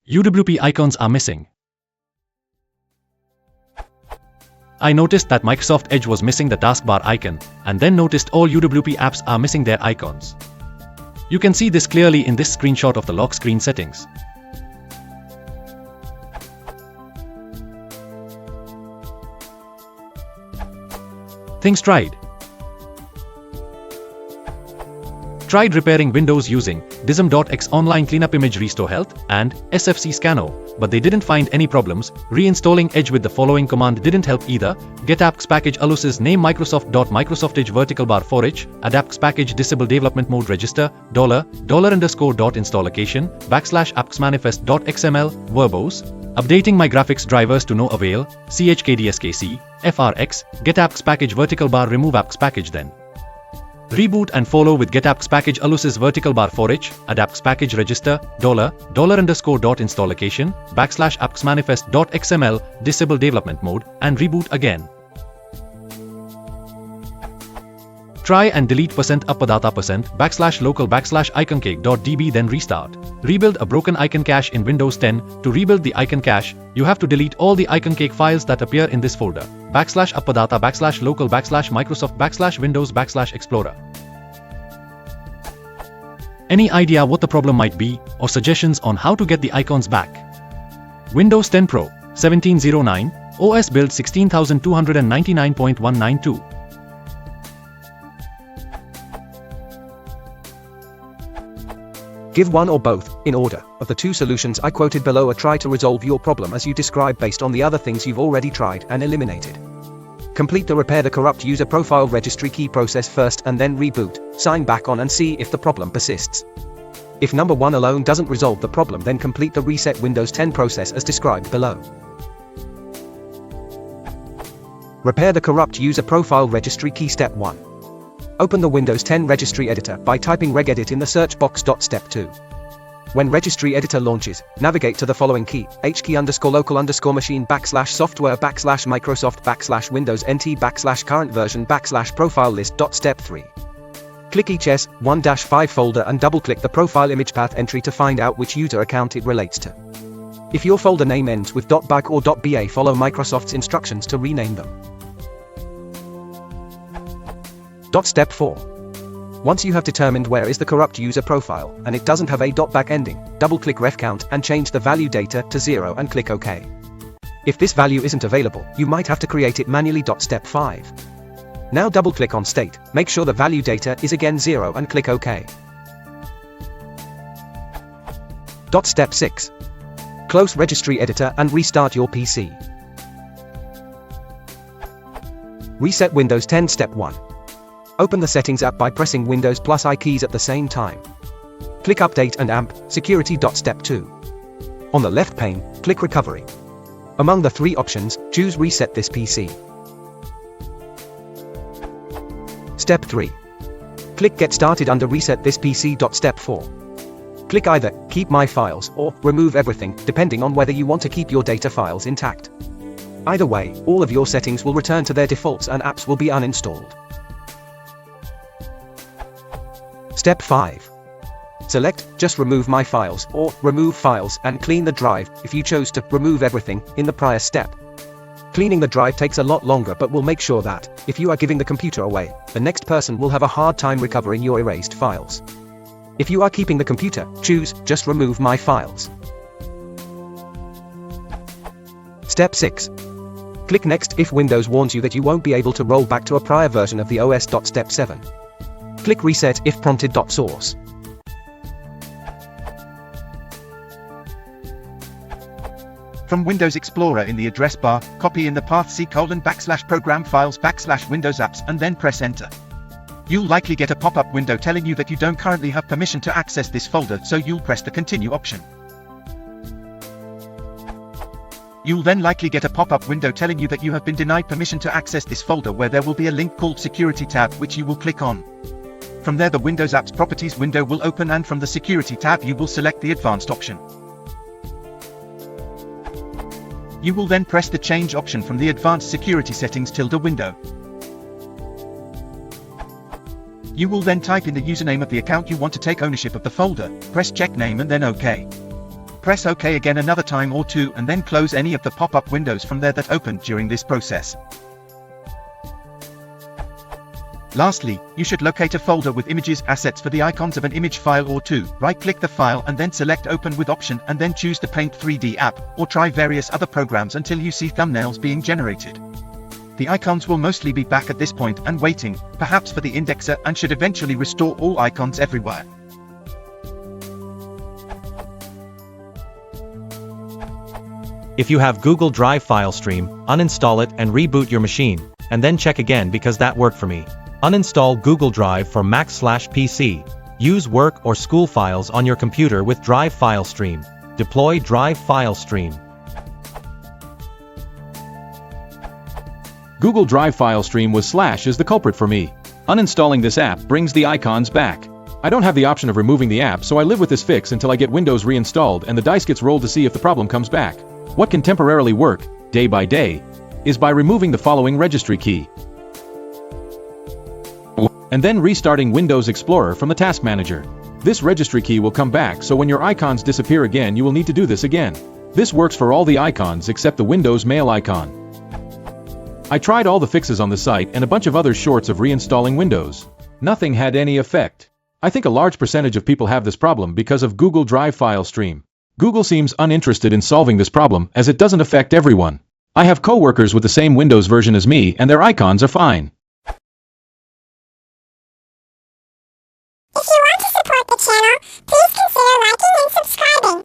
UWP icons are missing. I noticed that Microsoft Edge was missing the taskbar icon, and then noticed all UWP apps are missing their icons. You can see this clearly in this screenshot of the lock screen settings. Things tried. Tried repairing Windows using dism.x online cleanup image restore health and SFC scanner, but they didn't find any problems. Reinstalling Edge with the following command didn't help either. Get apps package alusis name Microsoft Edge vertical bar for Edge, add apps package disable development mode register, $_dot location, \apps_manifest.xml, verbose. Updating my graphics drivers to no avail, chkdskc, frx, get apps package vertical bar remove apps package then. Reboot and follow with get apps package alusis vertical bar for Edge, add apps package register, $_dot location, \apps_manifest.xml, disable development mode, and reboot again. Try and delete %updata%\local\iconcake.db then restart. Rebuild a broken icon cache in Windows 10. To rebuild the icon cache, you have to delete all the iconcake files that appear in this folder. \updata\local\microsoft\windows\explorer. Any idea what the problem might be, or suggestions on how to get the icons back? Windows 10 Pro, 1709, OS build 16299.192. Give one or both, in order, of the two solutions I quoted below a try to resolve your problem as you describe based on the other things you've already tried and eliminated. Complete the repair the corrupt user profile registry key process first and then reboot, sign back on and see if the problem persists. If number 1 alone doesn't resolve the problem, then complete the reset Windows 10 process as described below. Repair the corrupt user profile registry key. Step 1. Open the Windows 10 registry editor by typing regedit in the search box. Step 2. When registry editor launches, navigate to the following key, HKey_local_machine \Microsoft \Windows NT \current version \profile list. Step 3. Click each S1-5 folder and double-click the profile image path entry to find out which user account it relates to. If your folder name ends with .back or .ba, follow Microsoft's instructions to rename them. Step 4. Once you have determined where is the corrupt user profile, and it doesn't have a .back ending, double-click ref count and change the value data to 0 and click OK. If this value isn't available, you might have to create it manually. Step 5. Now double-click on state, make sure the value data is again 0 and click OK. Step 6. Close registry editor and restart your PC. Reset Windows 10. Step 1. Open the Settings app by pressing Windows plus I keys at the same time. Click Update and AMP Security. Step 2. On the left pane, click Recovery. Among the 3 options, choose Reset this PC. Step 3. Click Get Started under Reset this PC. Step 4. Click either Keep My Files or Remove Everything, depending on whether you want to keep your data files intact. Either way, all of your settings will return to their defaults and apps will be uninstalled. Step 5. Select Just Remove My Files or Remove Files and clean the drive if you chose to remove everything in the prior step. Cleaning the drive takes a lot longer but will make sure that, if you are giving the computer away, the next person will have a hard time recovering your erased files. If you are keeping the computer, choose Just Remove My Files. Step 6. Click Next if Windows warns you that you won't be able to roll back to a prior version of the OS. Step 7. Click Reset if prompted. Source. From Windows Explorer in the address bar, copy in the path C:\program files \Windows apps and then press Enter. You'll likely get a pop-up window telling you that you don't currently have permission to access this folder, so you'll press the Continue option. You'll then likely get a pop-up window telling you that you have been denied permission to access this folder, where there will be a link called Security tab which you will click on. From there the Windows Apps Properties window will open, and from the Security tab you will select the Advanced option. You will then press the Change option from the Advanced Security Settings window. You will then type in the username of the account you want to take ownership of the folder, press Check Name and then OK. Press OK again another time or two and then close any of the pop-up windows from there that opened during this process. Lastly, you should locate a folder with images assets for the icons of an image file or two. Right-click the file and then select Open with option and then choose the Paint 3D app, or try various other programs until you see thumbnails being generated. The icons will mostly be back at this point and waiting, perhaps for the indexer, and should eventually restore all icons everywhere. If you have Google Drive file stream, uninstall it and reboot your machine, and then check again because that worked for me. Uninstall Google Drive for Mac/PC. Use work or school files on your computer with Drive file stream. Deploy Drive file stream. Google Drive file stream with slash is the culprit for me. Uninstalling this app brings the icons back. I don't have the option of removing the app, so I live with this fix until I get Windows reinstalled and the dice gets rolled to see if the problem comes back. What can temporarily work, day by day, is by removing the following registry key. And then restarting Windows Explorer from the Task Manager. This registry key will come back, so when your icons disappear again you will need to do this again. This works for all the icons except the Windows Mail icon. I tried all the fixes on the site and a bunch of other shorts of reinstalling Windows. Nothing had any effect. I think a large percentage of people have this problem because of Google Drive file stream. Google seems uninterested in solving this problem as it doesn't affect everyone. I have coworkers with the same Windows version as me and their icons are fine. If you want to support the channel, please consider liking and subscribing.